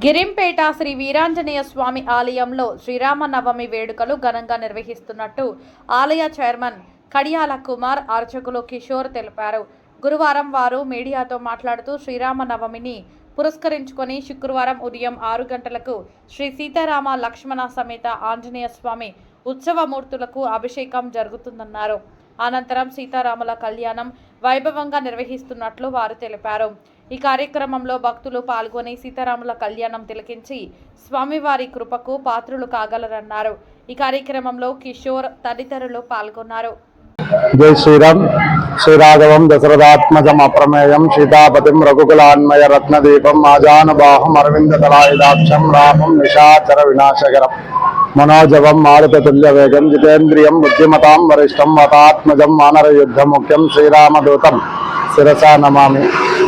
గిరింపేట శ్రీ వీరాంజనేయ స్వామి ఆలయంలో శ్రీరామనవమి వేడుకలు ఘనంగా నిర్వహిస్తున్నట్టు ఆలయ చైర్మన్ కడియాల కుమార్, అర్చకులు కిషోర్ తెలిపారు. గురువారం వారు మీడియాతో మాట్లాడుతూ శ్రీరామనవమిని పురస్కరించుకొని శుక్రవారం ఉదయం 6 గంటలకు శ్రీ సీతారామ లక్ష్మణ సమేత ఆంజనేయ స్వామి ఉత్సవమూర్తులకు అభిషేకం జరుగుతుందన్నారు. అనంతరం సీతారాముల కళ్యాణం వైభవంగా నిర్వహిస్తున్నట్లు వారు తెలిపారు. ఈ కార్యక్రమంలో భక్తులు పాల్గొని సీతారాముల కళ్యాణం తిలకించి స్వామివారి కృపకు పాత్రులు కాగలరన్నారు. ఈ కార్యక్రమంలో కిషోర్ తదితరులు పాల్గొన్నారు. జై శ్రీరామ్. శ్రీరాఘవం దశరథాత్మజం అప్రమేయం సీతాపతిం రఘుకులాన్మయ రత్నదీపం ఆజానుబాహం అరవిందదలాయుధాక్షం రామం నిశాచర వినాశకరం మనోజవం మారుతతుల్య వేగం జితేంద్రియం బుద్ధిమతాం వరిష్టం వతాత్మజం వానర యుద్ధ ముఖ్యం శ్రీరామదూతం శిరసా నమామి.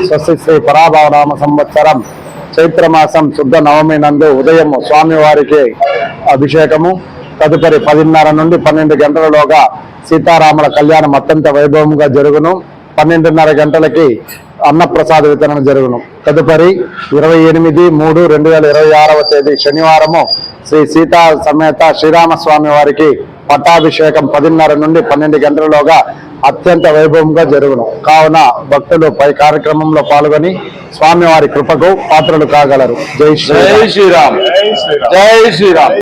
స్వస్తి శ్రీ పరాభవనామ సంవత్సరం చైత్రమాసం శుద్ధ నవమి నందు ఉదయం స్వామివారికి అభిషేకము, తదుపరి 10:30 నుండి 12 గంటలలోగా సీతారాముల కళ్యాణం అత్యంత వైభవంగా జరుగును. 12:30 గంటలకి అన్నప్రసాద వితరణ జరుగును. తదుపరి 28/3/2026 తేదీ శనివారము శ్రీ సీతా సమేత శ్రీరామస్వామి వారికి పట్టాభిషేకం 10:30 నుండి 12 గంటలలోగా అత్యంత వైభవంగా జరుగును. కావున భక్తులు పై కార్యక్రమంలో పాల్గొని స్వామివారి కృపకు పాత్రలు కాగలరు. జై శ్రీరామ్. జై శ్రీరామ్.